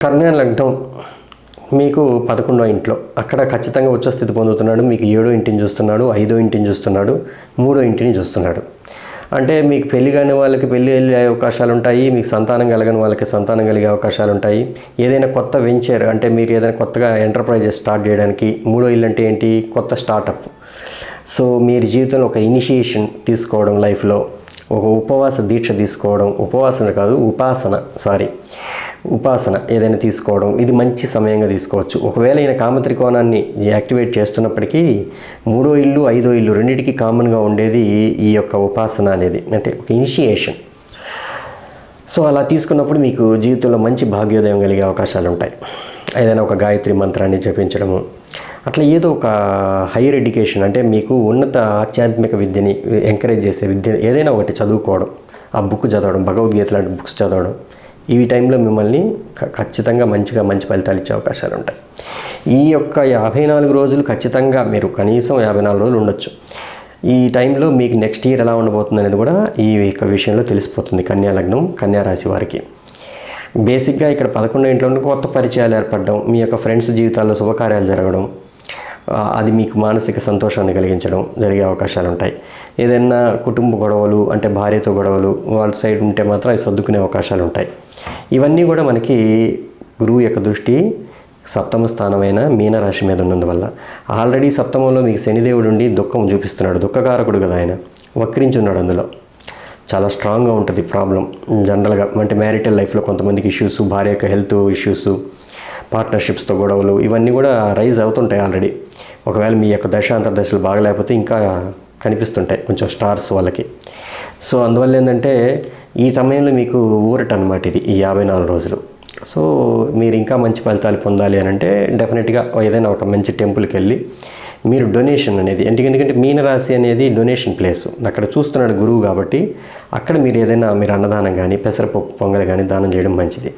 కన్యా లగ్నం మీకు 11వ ఇంట్లో అక్కడ ఖచ్చితంగా ఉచ్చ స్థితి పొందుతున్నాడు. మీకు 7వ ఇంటిని చూస్తున్నాడు, 5వ ఇంటిని చూస్తున్నాడు, 3వ ఇంటిని చూస్తున్నాడు. అంటే మీకు పెళ్లి కాని వాళ్ళకి పెళ్లి వెళ్ళే అవకాశాలు ఉంటాయి, మీకు సంతానం కలగని వాళ్ళకి సంతానం కలిగే అవకాశాలు ఉంటాయి. ఏదైనా కొత్త వెంచర్ అంటే మీరు ఏదైనా కొత్తగా ఎంటర్ప్రైజెస్ స్టార్ట్ చేయడానికి 3వ ఇల్లు అంటే ఏంటి? కొత్త స్టార్టప్. సో మీరు జీవితంలో ఒక ఇనిషియేషన్ తీసుకోవడం, లైఫ్లో ఒక ఉపవాస దీక్ష తీసుకోవడం, ఉపాసన ఏదైనా తీసుకోవడం, ఇది మంచి సమయంగా తీసుకోవచ్చు. ఒకవేళ ఈయన కామత్రికోణాన్ని యాక్టివేట్ చేస్తున్నప్పటికీ 3వ ఇల్లు 5వ ఇల్లు రెండింటికి కామన్గా ఉండేది ఈ యొక్క ఉపాసన అనేది, అంటే ఒక ఇనిషియేషన్. సో అలా తీసుకున్నప్పుడు మీకు జీవితంలో మంచి భాగ్యోదయం కలిగే అవకాశాలు ఉంటాయి. ఏదైనా ఒక గాయత్రి మంత్రాన్ని జపించడము, అట్లా ఏదో ఒక హైయర్ ఎడ్యుకేషన్ అంటే మీకు ఉన్నత ఆధ్యాత్మిక విద్యని ఎంకరేజ్ చేసే విద్య ఏదైనా ఒకటి చదువుకోవడం, ఆ బుక్ చదవడం, భగవద్గీత లాంటి బుక్స్ చదవడం, ఈ టైంలో మిమ్మల్ని ఖచ్చితంగా మంచి ఫలితాలు ఇచ్చే అవకాశాలు ఉంటాయి. ఈ యొక్క 54 రోజులు ఖచ్చితంగా మీరు కనీసం 54 రోజులు ఉండొచ్చు. ఈ టైంలో మీకు నెక్స్ట్ ఇయర్ ఎలా ఉండబోతుంది అనేది కూడా ఈ యొక్క విషయంలో తెలిసిపోతుంది. కన్యా లగ్నం, కన్యా రాశి వారికి బేసిక్గా ఇక్కడ 11వ ఇంట్లో కొత్త పరిచయాలు ఏర్పడడం, మీ యొక్క ఫ్రెండ్స్ జీవితాల్లో శుభకార్యాలు జరగడం, అది మీకు మానసిక సంతోషాన్ని కలిగించడం జరిగే అవకాశాలు ఉంటాయి. ఏదైనా కుటుంబ గొడవలు అంటే భార్యతో గొడవలు వాళ్ళ సైడ్ ఉంటే మాత్రం అవి సర్దుకునే అవకాశాలు ఉంటాయి. ఇవన్నీ కూడా మనకి గురువు యొక్క దృష్టి సప్తమ స్థానమైన మీనరాశి మీద ఉన్నందువల్ల, ఆల్రెడీ సప్తమంలో మీకు శనిదేవుడు ఉండి దుఃఖం చూపిస్తున్నాడు. దుఃఖకారకుడు కదా ఆయన, వక్రించున్నాడు. అందులో చాలా స్ట్రాంగ్గా ఉంటుంది ప్రాబ్లం. జనరల్గా అంటే మ్యారిటల్ లైఫ్లో కొంతమందికి ఇష్యూస్, భార్య యొక్క హెల్త్ ఇష్యూస్, పార్ట్నర్షిప్స్తో గొడవలు, ఇవన్నీ కూడా రైజ్ అవుతుంటాయి ఆల్రెడీ. ఒకవేళ మీ యొక్క దశాంతర్దశలు బాగలేకపోతే ఇంకా కనిపిస్తుంటాయి కొంచెం స్టార్స్ వాళ్ళకి. సో అందువల్ల ఏంటంటే ఈ సమయంలో మీకు ఊరట అనమాట ఇది, ఈ 54 రోజులు. సో మీరు ఇంకా మంచి ఫలితాలు పొందాలి అని అంటే డెఫినెట్గా ఏదైనా ఒక మంచి టెంపుల్కి వెళ్ళి మీరు డొనేషన్ అనేది, ఎందుకంటే మీనరాశి అనేది డొనేషన్ ప్లేస్, అక్కడ చూస్తున్నాడు గురువు కాబట్టి అక్కడ మీరు ఏదైనా మీరు అన్నదానం కానీ పెసరపప్పు పొంగల్ కానీ దానం చేయడం మంచిది.